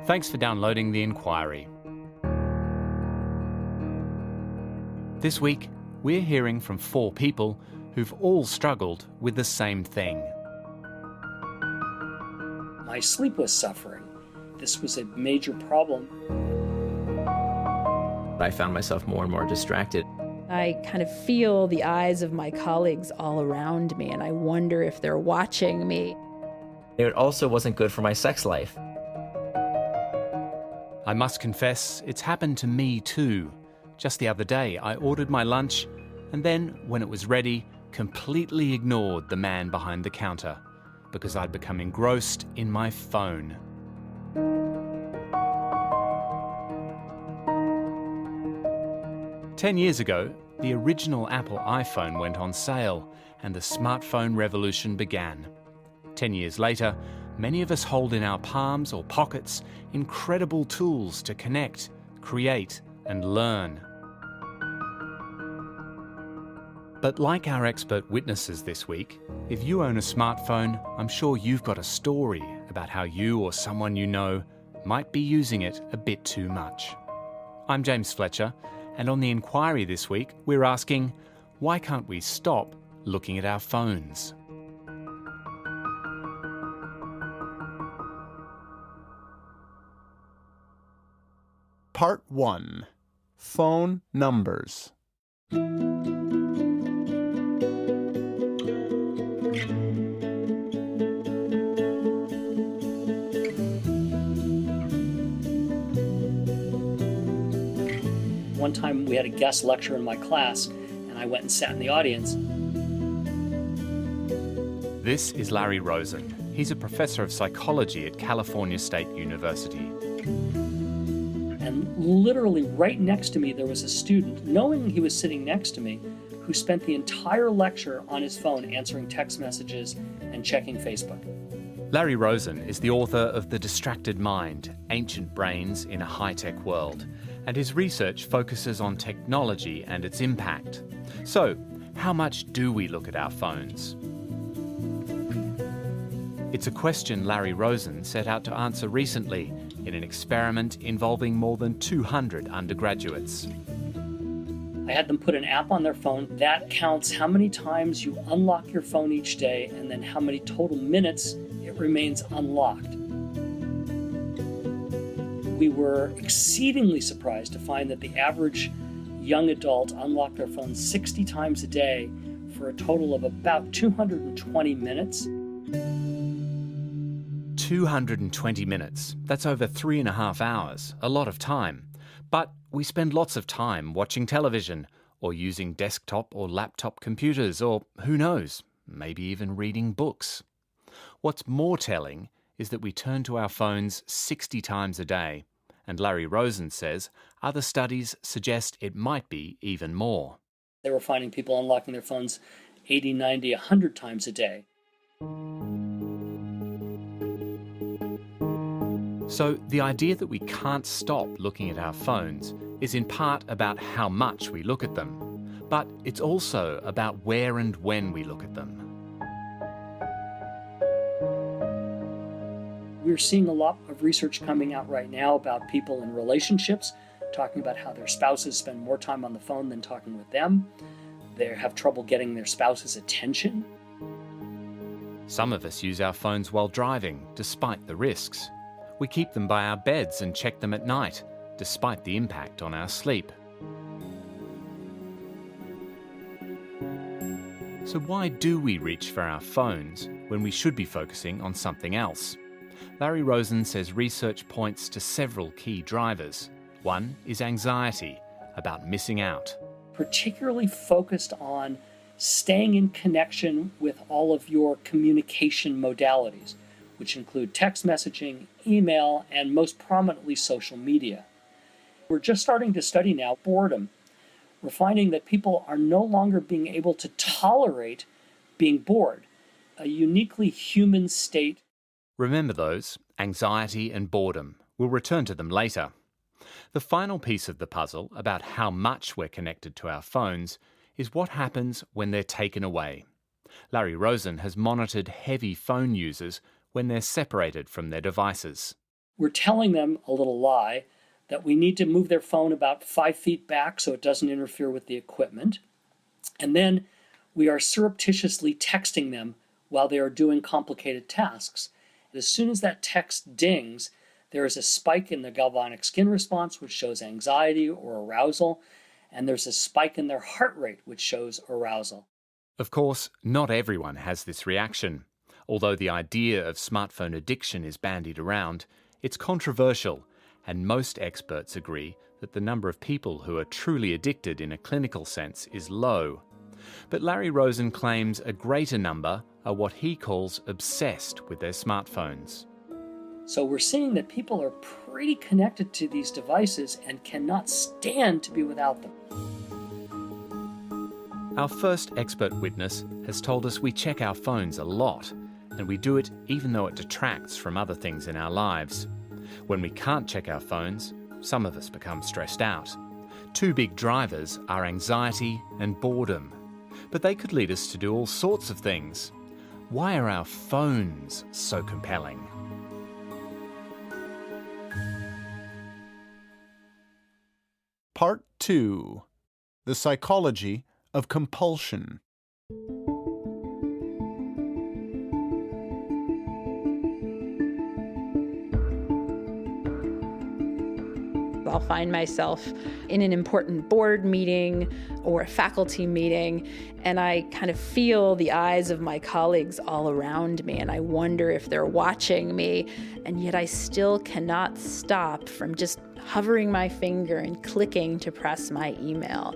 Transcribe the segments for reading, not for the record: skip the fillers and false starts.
Thanks for downloading The Inquiry. This week, we're hearing from 4 people who've all struggled with the same thing. My sleep was suffering. This was a major problem. I found myself more and more distracted. I kind of feel the eyes of my colleagues all around me, and I wonder if they're watching me. It also wasn't good for my sex life. I must confess, it's happened to me too. Just the other day, I ordered my lunch and then, when it was ready, completely ignored the man behind the counter because I'd become engrossed in my phone. "10 years ago, the original Apple iPhone went on sale and the smartphone revolution began. 10 years later, many of us hold in our palms or pockets incredible tools to connect, create, and learn. But like our expert witnesses this week, if you own a smartphone, I'm sure you've got a story about how you or someone you know might be using it a bit too much. I'm James Fletcher, and on The Inquiry this week, we're asking, why can't we stop looking at our phones? Part 1. Phone Numbers. One time we had a guest lecture in my class, and I went and sat in the audience. This is Larry Rosen. He's a professor of psychology at California State University. And literally right next to me, there was a student, knowing he was sitting next to me, who spent the entire lecture on his phone answering text messages and checking Facebook. Larry Rosen is the author of The Distracted Mind, Ancient Brains in a High-Tech World, and his research focuses on technology and its impact. So, how much do we look at our phones? It's a question Larry Rosen set out to answer recently in an experiment involving more than 200 undergraduates. I had them put an app on their phone that counts how many times you unlock your phone each day and then how many total minutes it remains unlocked. We were exceedingly surprised to find that the average young adult unlocked their phone 60 times a day for a total of about 220 minutes. 220 minutes. That's over 3.5 hours, a lot of time. But we spend lots of time watching television or using desktop or laptop computers or, who knows, maybe even reading books. What's more telling is that we turn to our phones 60 times a day, and Larry Rosen says other studies suggest it might be even more. They were finding people unlocking their phones 80, 90, 100 times a day. So the idea that we can't stop looking at our phones is in part about how much we look at them, but it's also about where and when we look at them. We're seeing a lot of research coming out right now about people in relationships, talking about how their spouses spend more time on the phone than talking with them. They have trouble getting their spouse's attention. Some of us use our phones while driving, despite the risks. We keep them by our beds and check them at night, despite the impact on our sleep. So why do we reach for our phones when we should be focusing on something else? Larry Rosen says research points to several key drivers. One is anxiety, about missing out. Particularly focused on staying in connection with all of your communication modalities, which include text messaging, email, and most prominently social media. We're just starting to study now boredom. We're finding that people are no longer being able to tolerate being bored, a uniquely human state. Remember those, anxiety and boredom. We'll return to them later. The final piece of the puzzle about how much we're connected to our phones is what happens when they're taken away. Larry Rosen has monitored heavy phone users when they're separated from their devices. we're telling them a little lie that we need to move their phone about 5 feet back so it doesn't interfere with the equipment. And then we are surreptitiously texting them while they are doing complicated tasks. As soon as that text dings, there is a spike in the galvanic skin response, which shows anxiety or arousal, and there's a spike in their heart rate, which shows arousal. Of course, not everyone has this reaction. Although the idea of smartphone addiction is bandied around, it's controversial, and most experts agree that the number of people who are truly addicted in a clinical sense is low. But Larry Rosen claims a greater number are what he calls obsessed with their smartphones. So we're seeing that people are pretty connected to these devices and cannot stand to be without them. Our first expert witness has told us we check our phones a lot, and we do it even though it detracts from other things in our lives. When we can't check our phones, some of us become stressed out. Two big drivers are anxiety and boredom. But they could lead us to do all sorts of things. Why are our phones so compelling? Part 2. The Psychology of Compulsion. I'll find myself in an important board meeting or a faculty meeting, and I kind of feel the eyes of my colleagues all around me, and I wonder if they're watching me, and yet I still cannot stop from just hovering my finger and clicking to press my email.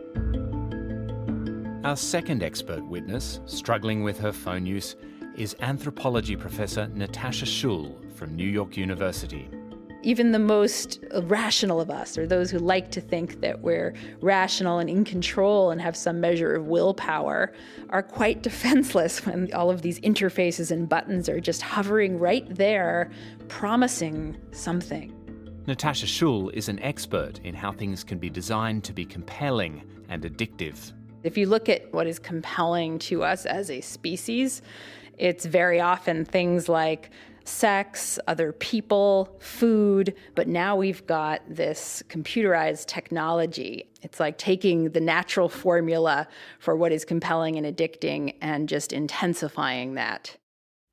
Our second expert witness, struggling with her phone use, is anthropology professor Natasha Schull from New York University. Even the most rational of us, or those who like to think that we're rational and in control and have some measure of willpower, are quite defenseless when all of these interfaces and buttons are just hovering right there, promising something. Natasha Schull is an expert in how things can be designed to be compelling and addictive. If you look at what is compelling to us as a species, it's very often things like sex, other people, food, but now we've got this computerized technology. It's like taking the natural formula for what is compelling and addicting and just intensifying that.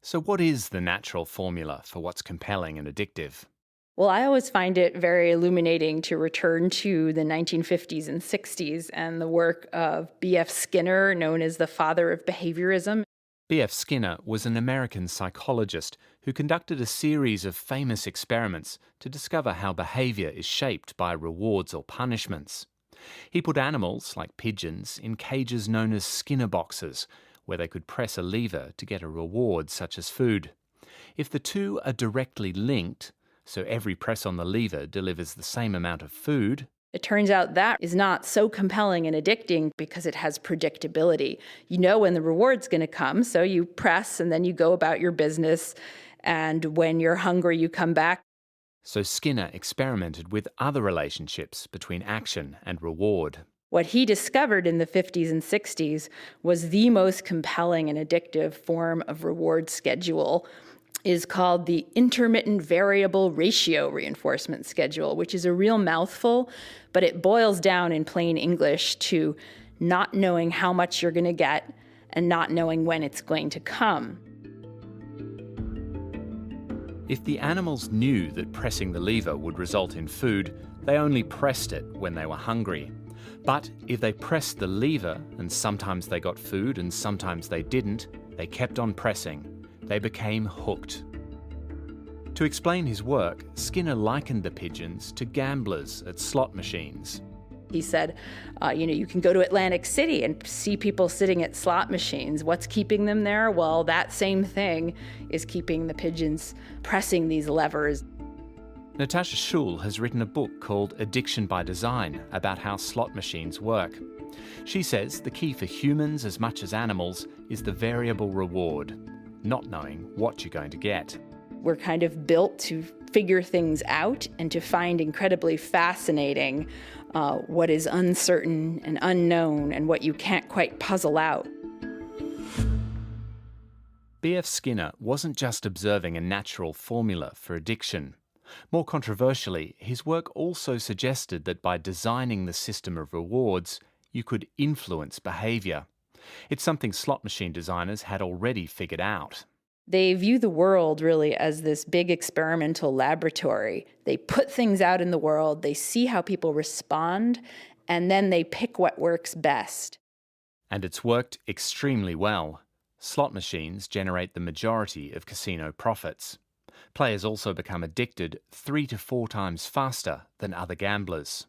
So what is the natural formula for what's compelling and addictive? Well, I always find it very illuminating to return to the 1950s and 60s and the work of B.F. Skinner, known as the father of behaviorism. B.F. Skinner was an American psychologist who conducted a series of famous experiments to discover how behaviour is shaped by rewards or punishments. He put animals, like pigeons, in cages known as Skinner boxes, where they could press a lever to get a reward such as food. If the two are directly linked, so every press on the lever delivers the same amount of food, it turns out that is not so compelling and addicting because it has predictability. You know when the reward's going to come, so you press and then you go about your business, and when you're hungry, you come back. So Skinner experimented with other relationships between action and reward. What he discovered in the 50s and 60s was the most compelling and addictive form of reward schedule is called the intermittent variable ratio reinforcement schedule, which is a real mouthful, but it boils down in plain English to not knowing how much you're going to get and not knowing when it's going to come. If the animals knew that pressing the lever would result in food, they only pressed it when they were hungry. But if they pressed the lever, and sometimes they got food and sometimes they didn't, they kept on pressing. They became hooked. To explain his work, Skinner likened the pigeons to gamblers at slot machines. He said, you can go to Atlantic City and see people sitting at slot machines. What's keeping them there? Well, that same thing is keeping the pigeons pressing these levers. Natasha Schull has written a book called Addiction by Design about how slot machines work. She says the key for humans as much as animals is the variable reward, not knowing what you're going to get. We're kind of built to figure things out and to find incredibly fascinating what is uncertain and unknown and what you can't quite puzzle out. B.F. Skinner wasn't just observing a natural formula for addiction. More controversially, his work also suggested that by designing the system of rewards, you could influence behaviour. It's something slot machine designers had already figured out. They view the world really as this big experimental laboratory. They put things out in the world, they see how people respond, and then they pick what works best. And it's worked extremely well. Slot machines generate the majority of casino profits. Players also become addicted 3 to 4 times faster than other gamblers.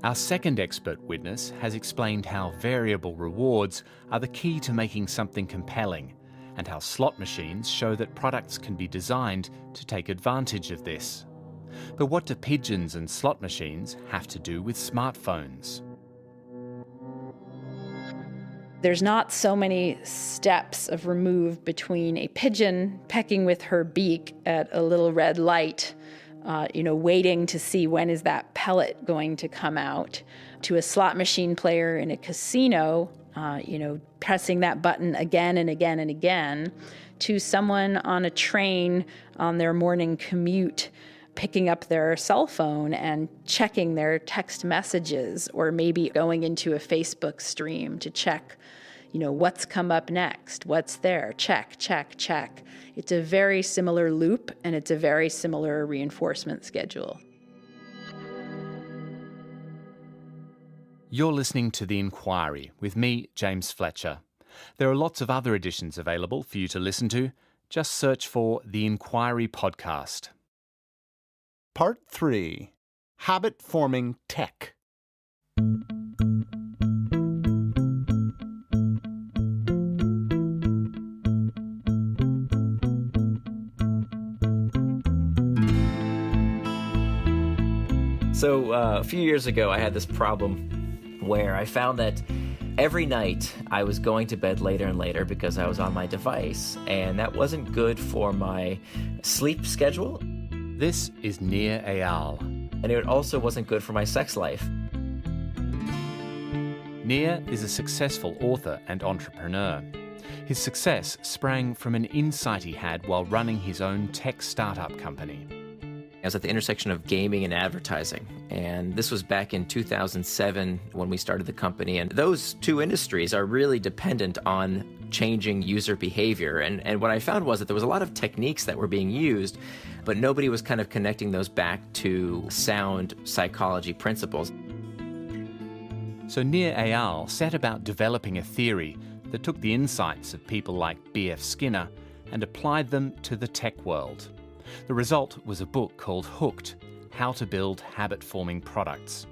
Our second expert witness has explained how variable rewards are the key to making something compelling, and how slot machines show that products can be designed to take advantage of this. But what do pigeons and slot machines have to do with smartphones? There's not so many steps of remove between a pigeon pecking with her beak at a little red light, waiting to see when is that pellet going to come out, to a slot machine player in a casino, pressing that button again and again and again, to someone on a train on their morning commute, picking up their cell phone and checking their text messages, or maybe going into a Facebook stream to check, what's come up next, what's there, check, check, check. It's a very similar loop, and it's a very similar reinforcement schedule. You're listening to The Inquiry with me, James Fletcher. There are lots of other editions available for you to listen to. Just search for The Inquiry Podcast. Part 3. Habit-forming tech. So a few years ago, I had this problem where I found that every night I was going to bed later and later because I was on my device, and that wasn't good for my sleep schedule. This is Nir Eyal. And it also wasn't good for my sex life. Nir is a successful author and entrepreneur. His success sprang from an insight he had while running his own tech startup company. I was at the intersection of gaming and advertising, and this was back in 2007 when we started the company. And those two industries are really dependent on changing user behavior. And what I found was that there was a lot of techniques that were being used, but nobody was kind of connecting those back to sound psychology principles. So Nir Eyal set about developing a theory that took the insights of people like B.F. Skinner and applied them to the tech world. The result was a book called Hooked: How to Build Habit-Forming Products.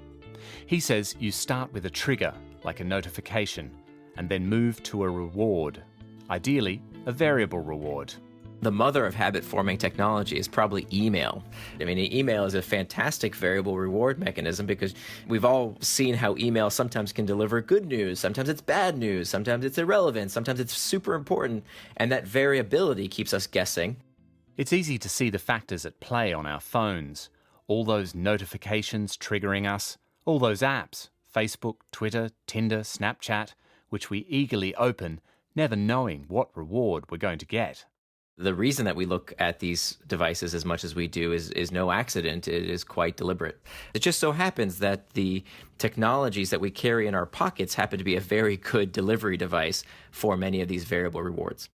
He says you start with a trigger, like a notification, and then move to a reward, ideally a variable reward. The mother of habit-forming technology is probably email. I mean, email is a fantastic variable reward mechanism because we've all seen how email sometimes can deliver good news, sometimes it's bad news, sometimes it's irrelevant, sometimes it's super important, and that variability keeps us guessing. It's easy to see the factors at play on our phones. All those notifications triggering us, all those apps, Facebook, Twitter, Tinder, Snapchat, which we eagerly open, never knowing what reward we're going to get. The reason that we look at these devices as much as we do is no accident. It is quite deliberate. It just so happens that the technologies that we carry in our pockets happen to be a very good delivery device for many of these variable rewards.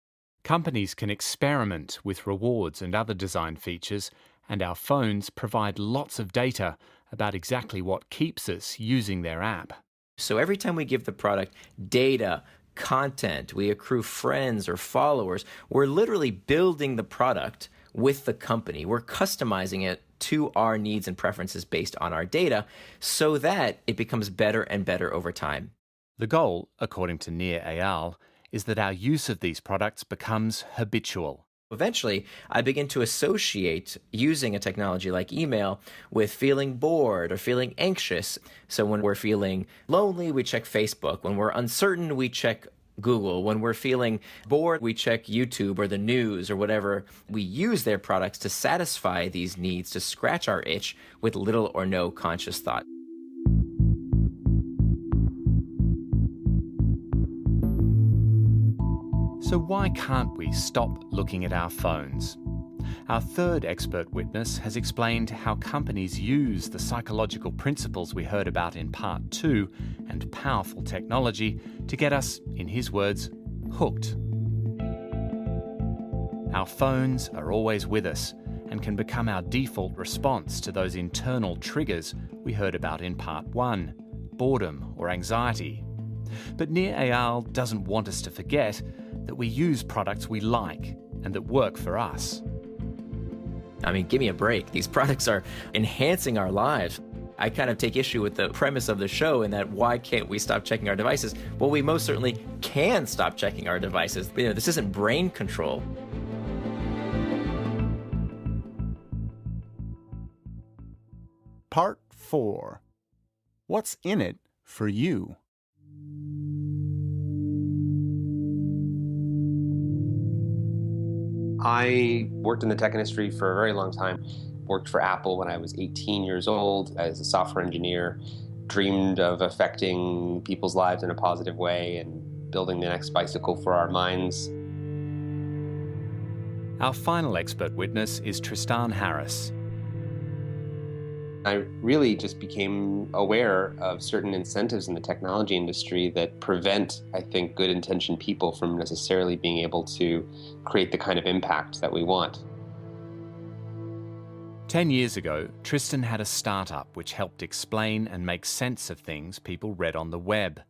Companies can experiment with rewards and other design features, and our phones provide lots of data about exactly what keeps us using their app. So every time we give the product data, content, we accrue friends or followers, we're literally building the product with the company. We're customizing it to our needs and preferences based on our data so that it becomes better and better over time. The goal, according to Nir Eyal, is that our use of these products becomes habitual. Eventually, I begin to associate using a technology like email with feeling bored or feeling anxious. So when we're feeling lonely, we check Facebook. When we're uncertain, we check Google. When we're feeling bored, we check YouTube or the news or whatever. We use their products to satisfy these needs, to scratch our itch with little or no conscious thought. So why can't we stop looking at our phones? Our third expert witness has explained how companies use the psychological principles we heard about in part 2 and powerful technology to get us, in his words, hooked. Our phones are always with us and can become our default response to those internal triggers we heard about in part 1, boredom or anxiety. But Nir Eyal doesn't want us to forget that we use products we like and that work for us. I mean, give me a break. These products are enhancing our lives. I kind of take issue with the premise of the show in that why can't we stop checking our devices? Well, we most certainly can stop checking our devices. This isn't brain control. Part 4. What's in it for you? I worked in the tech industry for a very long time. Worked for Apple when I was 18 years old as a software engineer. Dreamed of affecting people's lives in a positive way and building the next bicycle for our minds. Our final expert witness is Tristan Harris. I really just became aware of certain incentives in the technology industry that prevent, I think, good-intentioned people from necessarily being able to create the kind of impact that we want. 10 years ago, Tristan had a startup which helped explain and make sense of things people read on the web.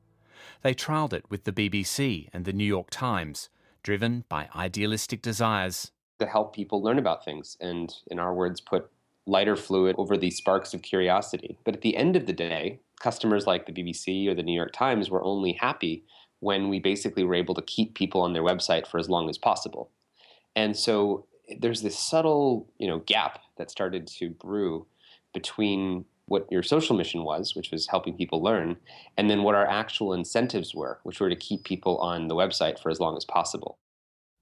They trialled it with the BBC and the New York Times, driven by idealistic desires. To help people learn about things and, in our words, put lighter fluid over these sparks of curiosity. But at the end of the day, customers like the BBC or the New York Times were only happy when we basically were able to keep people on their website for as long as possible. And so there's this subtle, gap that started to brew between what your social mission was, which was helping people learn, and then what our actual incentives were, which were to keep people on the website for as long as possible.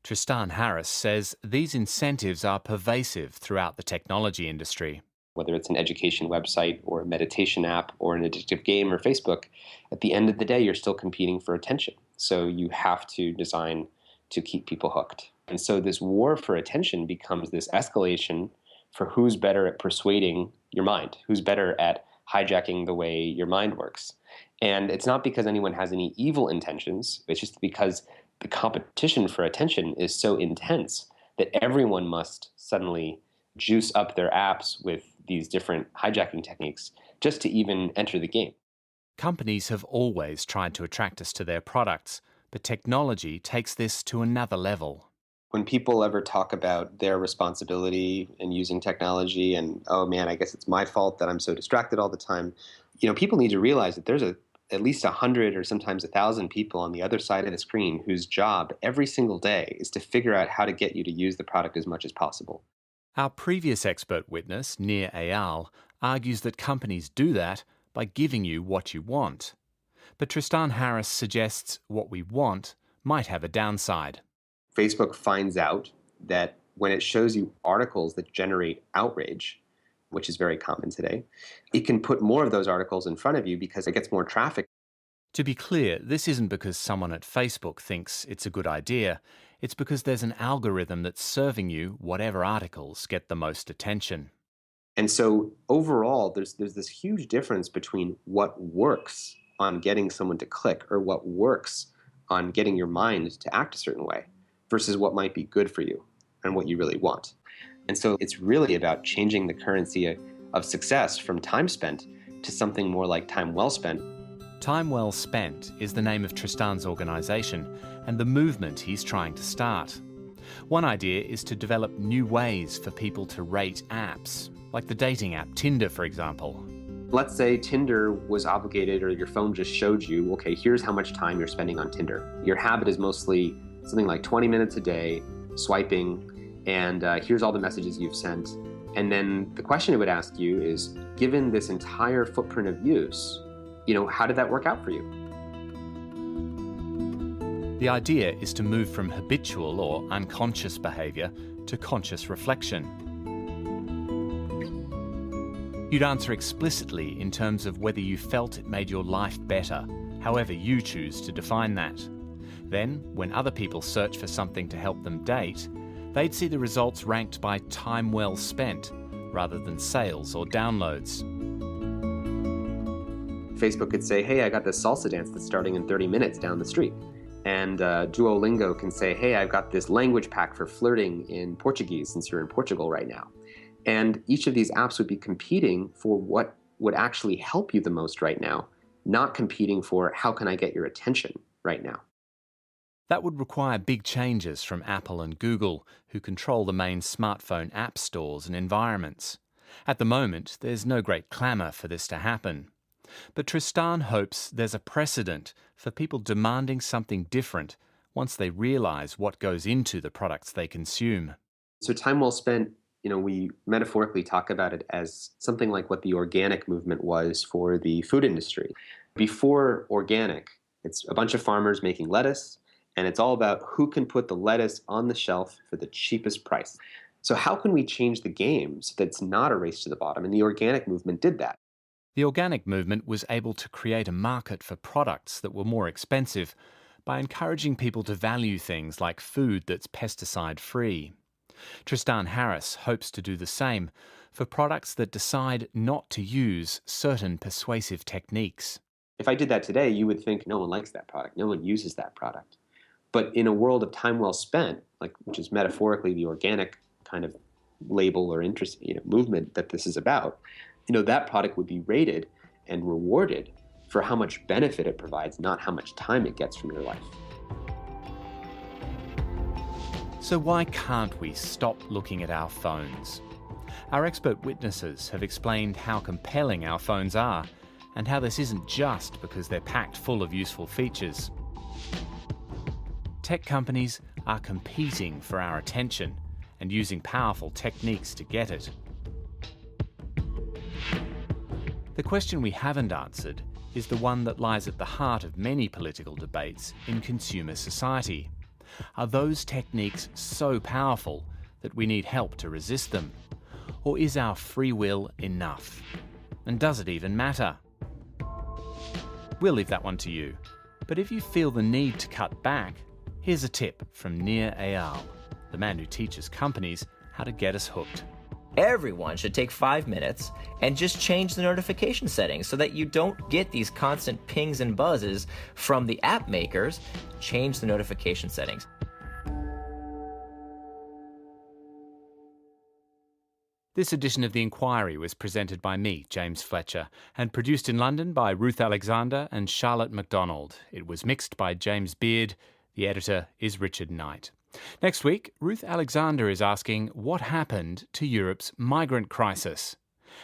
Tristan Harris says these incentives are pervasive throughout the technology industry. Whether it's an education website or a meditation app or an addictive game or Facebook, at the end of the day, you're still competing for attention. So you have to design to keep people hooked. And so this war for attention becomes this escalation for who's better at persuading your mind, who's better at hijacking the way your mind works. And it's not because anyone has any evil intentions, it's just because the competition for attention is so intense that everyone must suddenly juice up their apps with these different hijacking techniques just to even enter the game. Companies have always tried to attract us to their products, but technology takes this to another level. When people ever talk about their responsibility in using technology and, oh man, I guess it's my fault that I'm so distracted all the time, people need to realize that there's at least 100 or sometimes 1,000 people on the other side of the screen whose job every single day is to figure out how to get you to use the product as much as possible. Our previous expert witness, Nir Eyal, argues that companies do that by giving you what you want. But Tristan Harris suggests what we want might have a downside. Facebook finds out that when it shows you articles that generate outrage, which is very common today, it can put more of those articles in front of you because it gets more traffic. To be clear, this isn't because someone at Facebook thinks it's a good idea. It's because there's an algorithm that's serving you whatever articles get the most attention. And so overall, there's this huge difference between what works on getting someone to click or what works on getting your mind to act a certain way versus what might be good for you and what you really want. And so it's really about changing the currency of success from time spent to something more like time well spent. Time Well Spent is the name of Tristan's organisation and the movement he's trying to start. One idea is to develop new ways for people to rate apps, like the dating app Tinder, for example. Let's say Tinder was obligated, or your phone just showed you, okay, here's how much time you're spending on Tinder. Your habit is mostly something like 20 minutes a day, swiping, and here's all the messages you've sent. And then the question it would ask you is, given this entire footprint of use, how did that work out for you? The idea is to move from habitual or unconscious behaviour to conscious reflection. You'd answer explicitly in terms of whether you felt it made your life better, however you choose to define that. Then, when other people search for something to help them date, they'd see the results ranked by time well spent, rather than sales or downloads. Facebook could say, hey, I got this salsa dance that's starting in 30 minutes down the street. And Duolingo can say, hey, I've got this language pack for flirting in Portuguese since you're in Portugal right now. And each of these apps would be competing for what would actually help you the most right now, not competing for how can I get your attention right now. That would require big changes from Apple and Google, who control the main smartphone app stores and environments. At the moment, there's no great clamour for this to happen. But Tristan hopes there's a precedent for people demanding something different once they realise what goes into the products they consume. So time well spent, we metaphorically talk about it as something like what the organic movement was for the food industry. Before organic, it's a bunch of farmers making lettuce, and it's all about who can put the lettuce on the shelf for the cheapest price. So how can we change the game so that it's not a race to the bottom? And the organic movement did that. The organic movement was able to create a market for products that were more expensive by encouraging people to value things like food that's pesticide-free. Tristan Harris hopes to do the same for products that decide not to use certain persuasive techniques. If I did that today, you would think no one likes that product, no one uses that product. But in a world of time well spent, which is metaphorically the organic kind of label or interest, movement that this is about, that product would be rated and rewarded for how much benefit it provides, not how much time it gets from your life. So why can't we stop looking at our phones? Our expert witnesses have explained how compelling our phones are and how this isn't just because they're packed full of useful features. Tech companies are competing for our attention and using powerful techniques to get it. The question we haven't answered is the one that lies at the heart of many political debates in consumer society. Are those techniques so powerful that we need help to resist them? Or is our free will enough? And does it even matter? We'll leave that one to you. But if you feel the need to cut back, here's a tip from Nir Eyal, the man who teaches companies how to get us hooked. Everyone should take 5 minutes and just change the notification settings so that you don't get these constant pings and buzzes from the app makers. Change the notification settings. This edition of The Inquiry was presented by me, James Fletcher, and produced in London by Ruth Alexander and Charlotte MacDonald. It was mixed by James Beard. The editor is Richard Knight. Next week, Ruth Alexander is asking what happened to Europe's migrant crisis.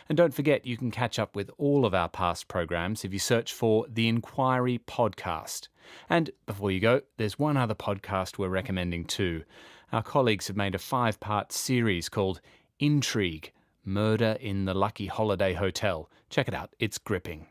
And don't forget, you can catch up with all of our past programmes if you search for The Inquiry Podcast. And before you go, there's one other podcast we're recommending too. Our colleagues have made a 5-part series called Intrigue, Murder in the Lucky Holiday Hotel. Check it out, it's gripping.